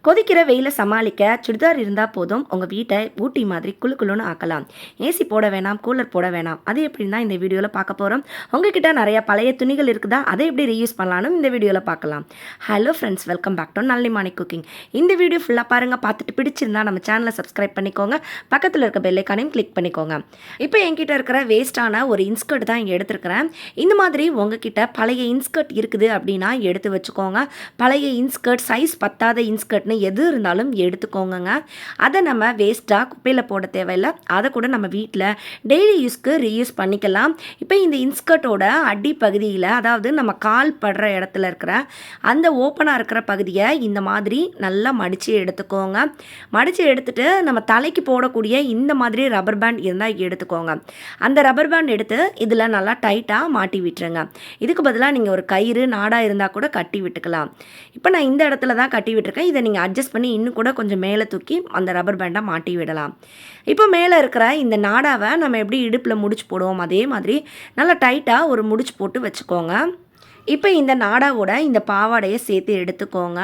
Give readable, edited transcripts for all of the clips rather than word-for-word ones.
கொதிக்கிற வெயில சமாளிக்க சுடிதார் இருந்தால் போதும் உங்கள் வீட்டை ஊட்டி மாதிரி குளு குளுன்னு ஆக்கலாம். ஏசி போட வேணாம், கூலர் போட வேணாம். அது எப்படின்னு தான் இந்த வீடியோவில் பார்க்க போகிறோம். உங்ககிட்ட நிறைய பழைய துணிகள் இருக்குதா, அதை எப்படி ரீயூஸ் பண்ணலான்னு இந்த வீடியோவில் பார்க்கலாம். Hello friends, welcome back to Nallimani cooking. இந்த வீடியோ ஃபுல்லாக பாருங்கள். பார்த்துட்டு பிடிச்சிருந்தா நம்ம சேனலை சப்ஸ்கிரைப் பண்ணிக்கோங்க. பக்கத்தில் இருக்க பெல் ஐகானையும் கிளிக் பண்ணிக்கோங்க. இப்போ என்கிட்ட இருக்கிற வேஸ்ட்டான ஒரு இன்ஸ்கர்ட் தான் இங்கே எடுத்துருக்கிறேன். இந்த மாதிரி உங்ககிட்ட பழைய இன்ஸ்கர்ட் இருக்குது அப்படின்னா எடுத்து வச்சுக்கோங்க. பழைய இன்ஸ்கர்ட், சைஸ் பத்தாத இன்ஸ்கர்ட் எது இருந்தாலும் எடுத்துக்கோங்க. அதை நம்ம வேஸ்ட்டாக குப்பையில் போட தேவையில்லை. அதை கூட நம்ம வீட்டில் டெய்லி யூஸ்க்கு ரீயூஸ் பண்ணிக்கலாம். இப்போ இந்த இன்ஸ்கர்ட்டோட அடிப்பகுதியில், அதாவது நம்ம கால் படுற இடத்துல இருக்கிற அந்த ஓப்பனாக இருக்கிற பகுதியை இந்த மாதிரி நல்லா மடித்து எடுத்துக்கோங்க. மடித்து எடுத்துட்டு நம்ம தலைக்கு போடக்கூடிய இந்த மாதிரி ரப்பர் பேண்ட் இருந்தால் எடுத்துக்கோங்க. அந்த ரப்பர் பேண்ட் எடுத்து இதில் நல்லா டைட்டாக மாட்டி விட்டுருங்க. இதுக்கு பதிலாக நீங்கள் ஒரு கயிறு, நாடாக இருந்தால் கூட கட்டி விட்டுக்கலாம். இப்போ நான் இந்த இடத்துல தான் கட்டி விட்டுருக்கேன். இதை நீங்கள் அட்ஜஸ்ட் பண்ணி இன்னும் கூட கொஞ்சம் மேலே தூக்கி அந்த ரப்பர் பேண்டை மாட்டி விடலாம். இப்போ மேலே இருக்கிற இந்த நாடாவை நம்ம எப்படி இடுப்பில் முடிச்சு போடுவோம், அதே மாதிரி நல்லா டைட்டாக ஒரு முடிச்சு போட்டு வச்சுக்கோங்க. இப்போ இந்த நாடாவோட இந்த பாவாடையை சேர்த்து எடுத்துக்கோங்க.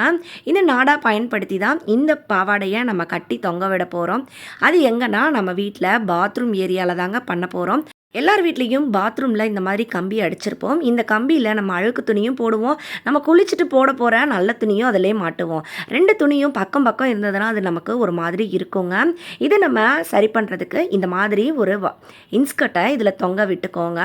இந்த நாடா பயன்படுத்தி தான் இந்த பாவாடையை நம்ம கட்டி தொங்க விட போகிறோம். அது எங்கன்னா நம்ம வீட்டில் பாத்ரூம் ஏரியாவில் தாங்க பண்ண போகிறோம். எல்லார் வீட்லேயும் பாத்ரூமில் இந்த மாதிரி கம்பி அடிச்சிருப்போம். இந்த கம்பியில் நம்ம அழுக்கு துணியும் போடுவோம், நம்ம குளிச்சுட்டு போட போகிற நல்ல துணியும் அதிலே மாட்டுவோம். ரெண்டு துணியும் பக்கம் பக்கம் இருந்ததுன்னா அது நமக்கு ஒரு மாதிரி இருக்குங்க. இதை நம்ம சரி பண்ணுறதுக்கு இந்த மாதிரி ஒரு இன்ஸ்கர்ட்டை இதில் தொங்க விட்டுக்கோங்க.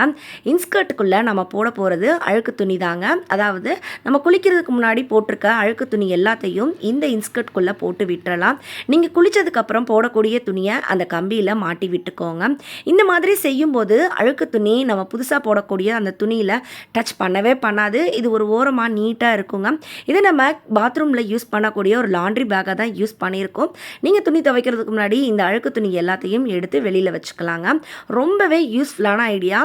இன்ஸ்கர்ட்டுக்குள்ளே நம்ம போட போகிறது அழுக்கு துணி தாங்க. அதாவது நம்ம குளிக்கிறதுக்கு முன்னாடி போட்டிருக்க அழுக்கு துணி எல்லாத்தையும் இந்த இன்ஸ்கர்ட்டுக்குள்ளே போட்டு விட்டுறலாம். நீங்கள் குளித்ததுக்கப்புறம் போடக்கூடிய துணியை அந்த கம்பியில் மாட்டி விட்டுக்கோங்க. இந்த மாதிரி செய்யும்போது அழுக்கு துணி நம்ம புதுசாக போடக்கூடிய அந்த துணியில் டச் பண்ணவே பண்ணாது. இது ஒரு ஓரமாக நீட்டாக இருக்குங்க. இதை நம்ம பாத்ரூமில் யூஸ் பண்ணக்கூடிய ஒரு லாண்ட்ரி பேக்காக தான் யூஸ் பண்ணியிருக்கோம். நீங்கள் துணி துவைக்கிறதுக்கு முன்னாடி இந்த அழுக்கு துணி எல்லாத்தையும் எடுத்து வெளியில் வச்சுக்கலாங்க. ரொம்பவே யூஸ்ஃபுல்லான ஐடியா.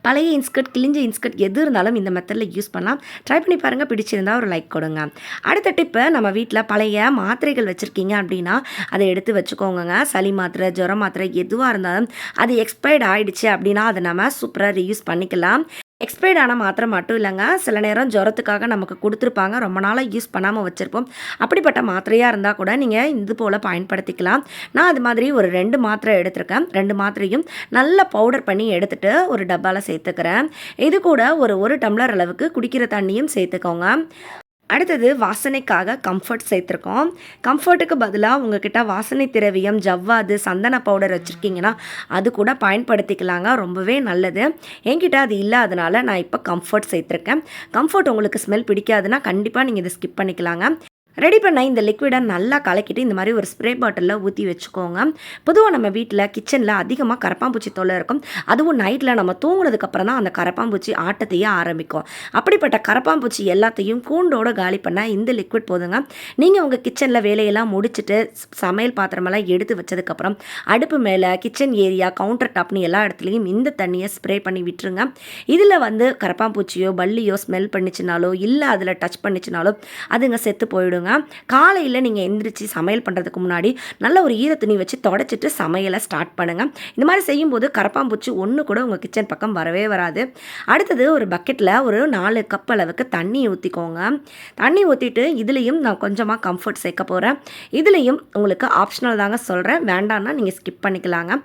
பழைய இன்ஸ்கர்ட், கிழிஞ்ச இன்ஸ்கர்ட் எது இருந்தாலும் இந்த மெத்தடில் யூஸ் பண்ணலாம். ட்ரை பண்ணி பாருங்கள். பிடிச்சிருந்தா ஒரு லைக் கொடுங்க. அடுத்த டிப்பு, நம்ம வீட்டில் பழைய மாத்திரைகள் வச்சுருக்கீங்க அப்படின்னா அதை எடுத்து வச்சுக்கோங்க. சளி மாத்திரை, ஜுரம் மாத்திரை எதுவாக இருந்தாலும் அது எக்ஸ்பயர்ட் ஆகிடுச்சு அப்படின்னா அதை நம்ம சூப்பராக ரீயூஸ் பண்ணிக்கலாம். எக்ஸ்பயர்டான மாத்திரை மட்டும் இல்லைங்க, சில நேரம் ஜுரத்துக்காக நமக்கு கொடுத்துருப்பாங்க, ரொம்ப நாளாக யூஸ் பண்ணாமல் வச்சுருப்போம். அப்படிப்பட்ட மாத்திரையாக இருந்தால் கூட நீங்கள் இது போல் பயன்படுத்திக்கலாம். நான் அது மாதிரி ஒரு 2 மாத்திரை எடுத்திருக்கேன். 2 மாத்திரையும் நல்லா பவுடர் பண்ணி எடுத்துகிட்டு ஒரு டப்பாவில் சேர்த்துக்கிறேன். இது கூட ஒரு டம்ளர் அளவுக்கு குடிக்கிற தண்ணியும் சேர்த்துக்கோங்க. அடுத்தது வாசனைக்காக கம்ஃபர்ட் சேர்த்துருக்கோம். கம்ஃபர்ட்டுக்கு பதிலாக உங்ககிட்ட வாசனை திரவியம், ஜவ்வாது, சந்தன பவுடர் வச்சுருக்கீங்கன்னா அது கூட பயன்படுத்திக்கலாங்க. ரொம்பவே நல்லது. என்கிட்ட அது இல்லாதனால நான் இப்போ கம்ஃபர்ட் சேர்த்துருக்கேன். கம்ஃபர்ட் உங்களுக்கு ஸ்மெல் பிடிக்காதுன்னா கண்டிப்பாக நீங்கள் இதை ஸ்கிப் பண்ணிக்கலாங்க. ரெடி பண்ண இந்த லிக்விடை நல்லா கலக்கிட்டு இந்த மாதிரி ஒரு ஸ்ப்ரே பாட்டிலில் ஊற்றி வச்சுக்கோங்க. பொதுவாக நம்ம வீட்டில் கிச்சனில் அதிகமாக கரப்பாம்பூச்சி தொல்லை இருக்கும். அதுவும் நைட்டில் நம்ம தூங்குனதுக்கப்புறம் தான் அந்த கரப்பாம்பூச்சி ஆட்டத்தையே ஆரம்பிக்கும். அப்படிப்பட்ட கரப்பாம்பூச்சி எல்லாத்தையும் கூண்டோடு காலி பண்ண இந்த லிக்விட் போதுங்க. நீங்கள் உங்கள் கிச்சனில் வேலையெல்லாம் முடிச்சுட்டு சமையல் பாத்திரமெல்லாம் எடுத்து வச்சதுக்கப்புறம் அடுப்பு மேலே, கிச்சன் ஏரியா, கவுண்டர் டாப்னு எல்லா இடத்துலையும் இந்த தண்ணியை ஸ்ப்ரே பண்ணி விட்டுருங்க. இதில் கரப்பாம்பூச்சியோ பல்லியோ ஸ்மெல் பண்ணிச்சுனாலோ இல்லை அதில் டச் பண்ணிச்சுனாலோ அதுங்க செத்து போயிடுங்க. காலையில் நீங்கள் எந்திரிச்சு சமையல் பண்ணுறதுக்கு முன்னாடி நல்ல ஒரு ஈர துணி வச்சு தொடச்சிட்டு சமையலை ஸ்டார்ட் பண்ணுங்கள். இந்த மாதிரி செய்யும்போது கரப்பாம்பூச்சி ஒன்று கூட உங்கள் கிச்சன் பக்கம் வரவே வராது. அடுத்தது ஒரு பக்கெட்டில் ஒரு 4 கப் அளவுக்கு தண்ணி ஊற்றிக்கோங்க. தண்ணி ஊற்றிட்டு இதுலேயும் நான் கொஞ்சமாக கம்ஃபர்ட் சேர்க்க போகிறேன். இதுலேயும் உங்களுக்கு ஆப்ஷனல் தாங்க சொல்கிறேன், வேண்டான்னா நீங்கள் ஸ்கிப் பண்ணிக்கலாங்க.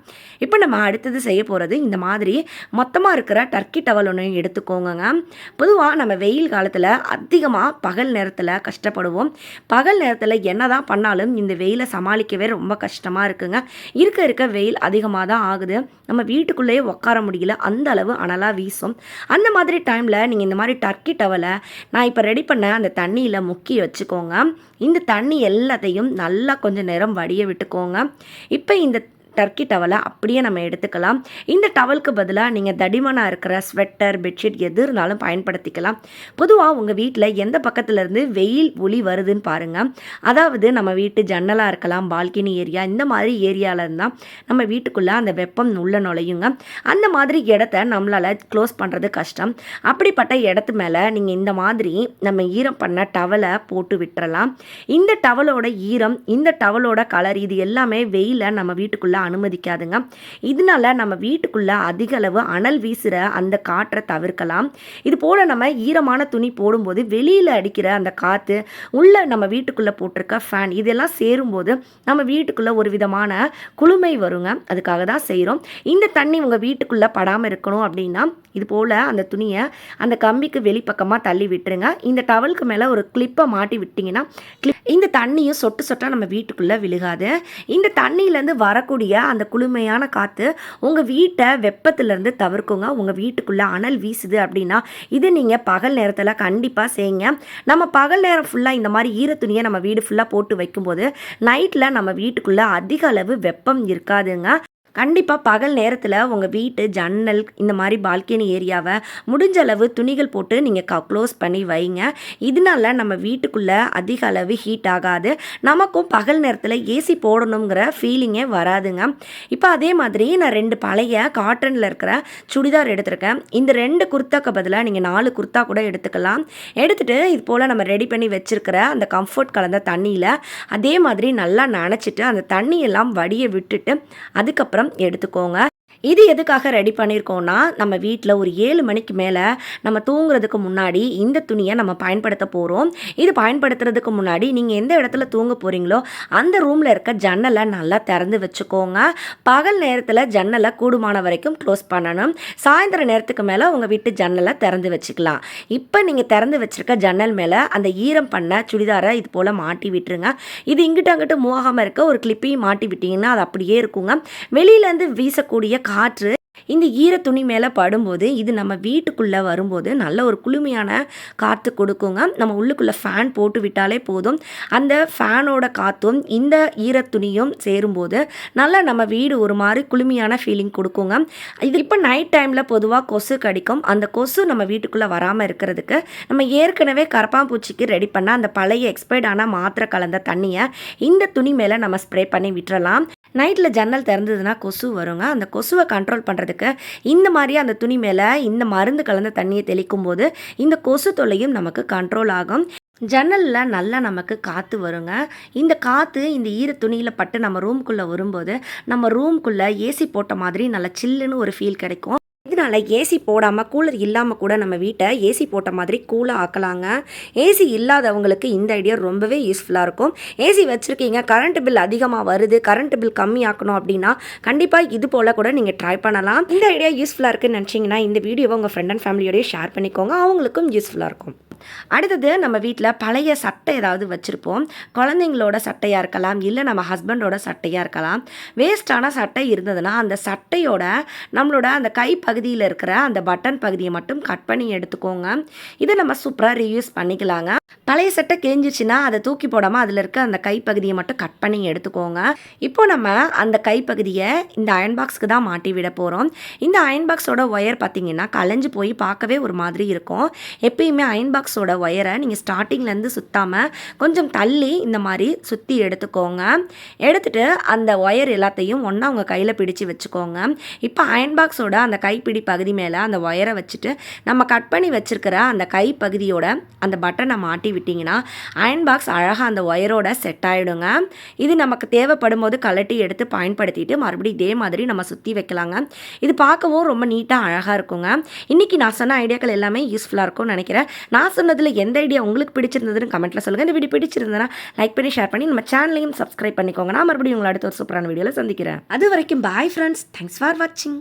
இப்போ நம்ம அடுத்தது செய்ய போகிறது, இந்த மாதிரி மொத்தமாக இருக்கிற டர்க்கி டவல் ஒன்று எடுத்துக்கோங்க. பொதுவாக நம்ம வெயில் காலத்தில் அதிகமாக பகல் நேரத்தில் கஷ்டப்படுவோம். பகல் நேரத்தில் என்ன தான் பண்ணாலும் இந்த வெயிலை சமாளிக்கவே ரொம்ப கஷ்டமாக இருக்குங்க. இருக்க வெயில் அதிகமாக தான் ஆகுது. நம்ம வீட்டுக்குள்ளேயே உட்கார முடியல, அந்த அளவு அனலாக வீசும். அந்த மாதிரி டைமில் நீங்கள் இந்த மாதிரி டர்க்கி டவலை நான் இப்போ ரெடி பண்ண அந்த தண்ணியில் முக்கி வச்சுக்கோங்க. இந்த தண்ணி எல்லாத்தையும் நல்லா கொஞ்சம் நேரம் வடிய விட்டுக்கோங்க. இப்போ இந்த டர்க்கி டவலை அப்படியே நம்ம எடுத்துக்கலாம். இந்த டவலுக்கு பதிலாக நீங்கள் தடிமனாக இருக்கிற ஸ்வெட்டர், பெட்ஷீட் எது இருந்தாலும் பயன்படுத்திக்கலாம். பொதுவாக உங்கள் வீட்டில் எந்த பக்கத்துலேருந்து வெயில் ஒளி வருதுன்னு பாருங்கள். அதாவது நம்ம வீட்டு ஜன்னலாக இருக்கலாம், பால்கனி ஏரியா, இந்த மாதிரி ஏரியாவில் இருந்தால் நம்ம வீட்டுக்குள்ளே அந்த வெப்பம் உள்ள நுழையுங்க. அந்த மாதிரி இடத்த நம்மளால் க்ளோஸ் பண்ணுறது கஷ்டம். அப்படிப்பட்ட இடத்து மேலே நீங்கள் இந்த மாதிரி நம்ம ஈரம் பண்ண டவலை போட்டு விட்டுறலாம். இந்த டவலோட ஈரம், இந்த டவலோட கலர், இது எல்லாமே வெயிலை நம்ம வீட்டுக்குள்ளே அனுமதிக்காதுங்க. இதனால நம்ம வீட்டுக்குள்ள அதிக அளவு அனல் வீசுற அந்த காற்றை தவிர்க்கலாம். இது போல நம்ம ஈரமான துணி போடும்போது வெளியில அடிக்கிற அந்த காத்து உள்ள நம்ம வீட்டுக்குள்ள போட்டிருக்க ஃபேன் இதெல்லாம் சேரும்போது நம்ம வீட்டுக்குள்ள ஒரு விதமான குளுமை வருங்க. அதுக்காக தான் செய்கிறோம். இந்த தண்ணி உங்கள் வீட்டுக்குள்ள படாமல் இருக்கணும் அப்படின்னா இது போல் அந்த துணியை அந்த கம்பிக்கு வெளிப்பக்கமாக தள்ளி விட்டுருங்க. இந்த டவலுக்கு மேலே ஒரு கிளிப்பை மாட்டி விட்டிங்கன்னா இந்த தண்ணியும் சொட்டு சொட்டாக நம்ம வீட்டுக்குள்ளே விழுகாது. இந்த தண்ணியிலேருந்து வரக்கூடிய அந்த குளுமையான காற்று உங்கள் வீட்டை வெப்பத்திலேருந்து தவிர்க்குங்க. உங்கள் வீட்டுக்குள்ளே அனல் வீசுது அப்படின்னா இது நீங்கள் பகல் நேரத்தில் கண்டிப்பாக செய்யுங்க. நம்ம பகல் நேரம் ஃபுல்லாக இந்த மாதிரி ஈர துணியை நம்ம வீடு ஃபுல்லாக போட்டு வைக்கும்போது நைட்டில் நம்ம வீட்டுக்குள்ளே அதிக அளவு வெப்பம் இருக்காதுங்க. கண்டிப்பாக பகல் நேரத்தில் உங்கள் வீட்டு ஜன்னல் இந்த மாதிரி பால்கனி ஏரியாவை முடிஞ்ச அளவு துணிகள் போட்டு நீங்கள் க்ளோஸ் பண்ணி வைங்க. இதனால நம்ம வீட்டுக்குள்ளே அதிக அளவு ஹீட் ஆகாது. நமக்கும் பகல் நேரத்தில் ஏசி போடணுங்கிற ஃபீலிங்கே வராதுங்க. இப்போ அதே மாதிரி நான் 2 பழைய காட்டனில் இருக்கிற சுடிதார் எடுத்திருக்கேன். இந்த 2 குர்த்தாக்கு பதிலாக நீங்கள் 4 குர்த்தா கூட எடுத்துக்கலாம். எடுத்துகிட்டு இது போல் நம்ம ரெடி பண்ணி வச்சுருக்கிற அந்த கம்ஃபர்ட் கலந்த தண்ணியில் அதே மாதிரி நல்லா நனைச்சிட்டு அந்த தண்ணியெல்லாம் வடிய விட்டுட்டு அதுக்கப்புறம் எடுத்துக்கோங்க. இது எதுக்காக ரெடி பண்ணியிருக்கோன்னா நம்ம வீட்டில் ஒரு 7 மணிக்கு மேலே நம்ம தூங்குறதுக்கு முன்னாடி இந்த துணியை நம்ம பயன்படுத்த போகிறோம். இது பயன்படுத்துறதுக்கு முன்னாடி நீங்கள் எந்த இடத்துல தூங்க போகிறீங்களோ அந்த ரூமில் இருக்க ஜன்னலை நல்லா திறந்து வச்சுக்கோங்க. பகல் நேரத்தில் ஜன்னலை கூடுமான வரைக்கும் க்ளோஸ் பண்ணணும். சாயந்தர நேரத்துக்கு மேலே உங்கள் வீட்டு ஜன்னலை திறந்து வச்சுக்கலாம். இப்போ நீங்கள் திறந்து வச்சுருக்க ஜன்னல் மேலே அந்த ஈரம் பண்ண சுடிதாரை இது போல் மாட்டி விட்டுருங்க. இது இங்கிட்ட அங்கிட்ட மூவ் ஆகாமல் இருக்க ஒரு கிளிப்பையும் மாட்டி விட்டிங்கன்னா அது அப்படியே இருக்குங்க. வெளியிலேருந்து வீசக்கூடிய காற்று இந்த ஈர துணி மேலே படும்போது இது நம்ம வீட்டுக்குள்ளே வரும்போது நல்ல ஒரு குளுமையான காற்று கொடுக்குங்க. நம்ம உள்ளுக்குள்ளே ஃபேன் போட்டு விட்டாலே போதும். அந்த ஃபேனோட காற்றும் இந்த ஈர துணியும் சேரும்போது நல்லா நம்ம வீடு ஒரு மாதிரி குளுமையான ஃபீலிங் கொடுக்குங்க. இது இப்போ நைட் டைமில் பொதுவாக கொசு கடிக்கும். அந்த கொசு நம்ம வீட்டுக்குள்ளே வராமல் இருக்கிறதுக்கு நம்ம ஏற்கனவே கரப்பாம்பூச்சிக்கு ரெடி பண்ண அந்த பழைய எக்ஸ்பைர்டான மாத்திரை கலந்த தண்ணியை இந்த துணி மேலே நம்ம ஸ்ப்ரே பண்ணி விட்டுறலாம். நைட்டில் ஜன்னல் திறந்ததுன்னா கொசு வருங்க. அந்த கொசுவை கண்ட்ரோல் பண்ணுறதுக்கு இந்த மாதிரி அந்த துணி மேலே இந்த மருந்து கலந்த தண்ணியை தெளிக்கும் போது இந்த கொசு தொல்லையும் நமக்கு கண்ட்ரோல் ஆகும். ஜன்னலில் நல்லா நமக்கு காற்று வருங்க. இந்த காற்று இந்த ஈர துணியில் பட்டு நம்ம ரூம்குள்ளே வரும்போது நம்ம ரூம்குள்ளே ஏசி போட்ட மாதிரி நல்லா சில்லுன்னு ஒரு ஃபீல் கிடைக்கும். இதனால் ஏசி போடாமல் கூலர் இல்லாமல் கூட நம்ம வீட்டை ஏசி போட்ட மாதிரி கூலாக ஆக்கலாங்க. ஏசி இல்லாதவங்களுக்கு இந்த ஐடியா ரொம்பவே யூஸ்ஃபுல்லாக இருக்கும். ஏசி வச்சுருக்கீங்க, கரண்ட் பில் அதிகமாக வருது, கரண்ட் பில் கம்மி ஆக்கணும் அப்படின்னா கண்டிப்பாக இது போல் கூட நீங்கள் ட்ரை பண்ணலாம். இந்த ஐடியா யூஸ்ஃபுல்லாக இருக்குன்னு நினச்சிங்கன்னா இந்த வீடியோவை உங்கள் ஃப்ரெண்ட் அண்ட் ஃபேமிலியோடய ஷேர் பண்ணிக்கோங்க. அவங்களுக்கும் யூஸ்ஃபுல்லாக இருக்கும். அடுத்தது நம்ம வீட்டில் பழைய சட்டை ஏதாவது வச்சுருப்போம். குழந்தைங்களோட சட்டையாக இருக்கலாம், இல்லை நம்ம ஹஸ்பண்டோட சட்டையாக இருக்கலாம். வேஸ்டான சட்டை இருந்ததுன்னா அந்த சட்டையோட நம்மளோட அந்த கை பகுதியில் இருக்கிற அந்த பட்டன் பகுதியை மட்டும் கட் பண்ணி எடுத்துக்கோங்க. இதை நம்ம சூப்பராக ரீயூஸ் பண்ணிக்கலாங்க. பழைய சட்டை கிழிஞ்சிச்சுன்னா அதை தூக்கி போடாமல் அதில் இருக்க அந்த கைப்பகுதியை மட்டும் கட் பண்ணி எடுத்துக்கோங்க. இப்போ நம்ம அந்த கைப்பகுதியை இந்த அயன் பாக்ஸ்க்கு தான் மாட்டி விட போகிறோம். இந்த அயன் பாக்ஸோட ஒயர் பார்த்திங்கன்னா கலைஞ்சு போய் பார்க்கவே ஒரு மாதிரி இருக்கும். எப்பயுமே அயன் பாக்ஸோட ஒயரை நீங்கள் ஸ்டார்டிங்லேருந்து சுற்றாமல் கொஞ்சம் தள்ளி இந்த மாதிரி சுற்றி எடுத்துக்கோங்க. எடுத்துகிட்டு அந்த ஒயர் எல்லாத்தையும் ஒன்றா உங்கள் கையில் பிடிச்சி வச்சுக்கோங்க. இப்போ அயன் பாக்ஸோட அந்த கைப்பிடி பகுதி மேலே அந்த ஒயரை வச்சுட்டு நம்ம கட் பண்ணி வச்சுருக்கிற அந்த கை பகுதியோட அந்த பட்டனை மாட்டி விட்டிங்கன்னா அயன் பாக்ஸ் அழகாக அந்த ஒயரோட செட் ஆகிடுங்க. இது நமக்கு தேவைப்படும் போது கலட்டி எடுத்து பயன்படுத்திட்டு மறுபடியும் இதே மாதிரி நம்ம சுற்றி வைக்கலாங்க. இது பார்க்கவும் ரொம்ப நீட்டாக அழகாக இருக்குங்க. இன்றைக்கி நான் சொன்ன ஐடியாக்கள் எல்லாமே யூஸ்ஃபுல்லாக இருக்கும்னு நினைக்கிறேன். நான் சொன்னதில் எந்த ஐடியா உங்களுக்கு பிடிச்சிருந்ததுன்னு கமெண்ட்டில் சொல்லுங்கள். இந்த வீடியோ பிடிச்சிருந்ததுன்னா லைக் பண்ணி ஷேர் பண்ணி நம்ம சேனலையும் சப்ஸ்கிரைப் பண்ணிக்கோங்க. நான் மறுபடியும் உங்களை அடுத்த ஒரு சூப்பரான வீடியோவில் சந்திக்கிறேன். அது வரைக்கும் பாய் ஃப்ரெண்ட்ஸ். தேங்க்ஸ் ஃபார் வாட்சிங்.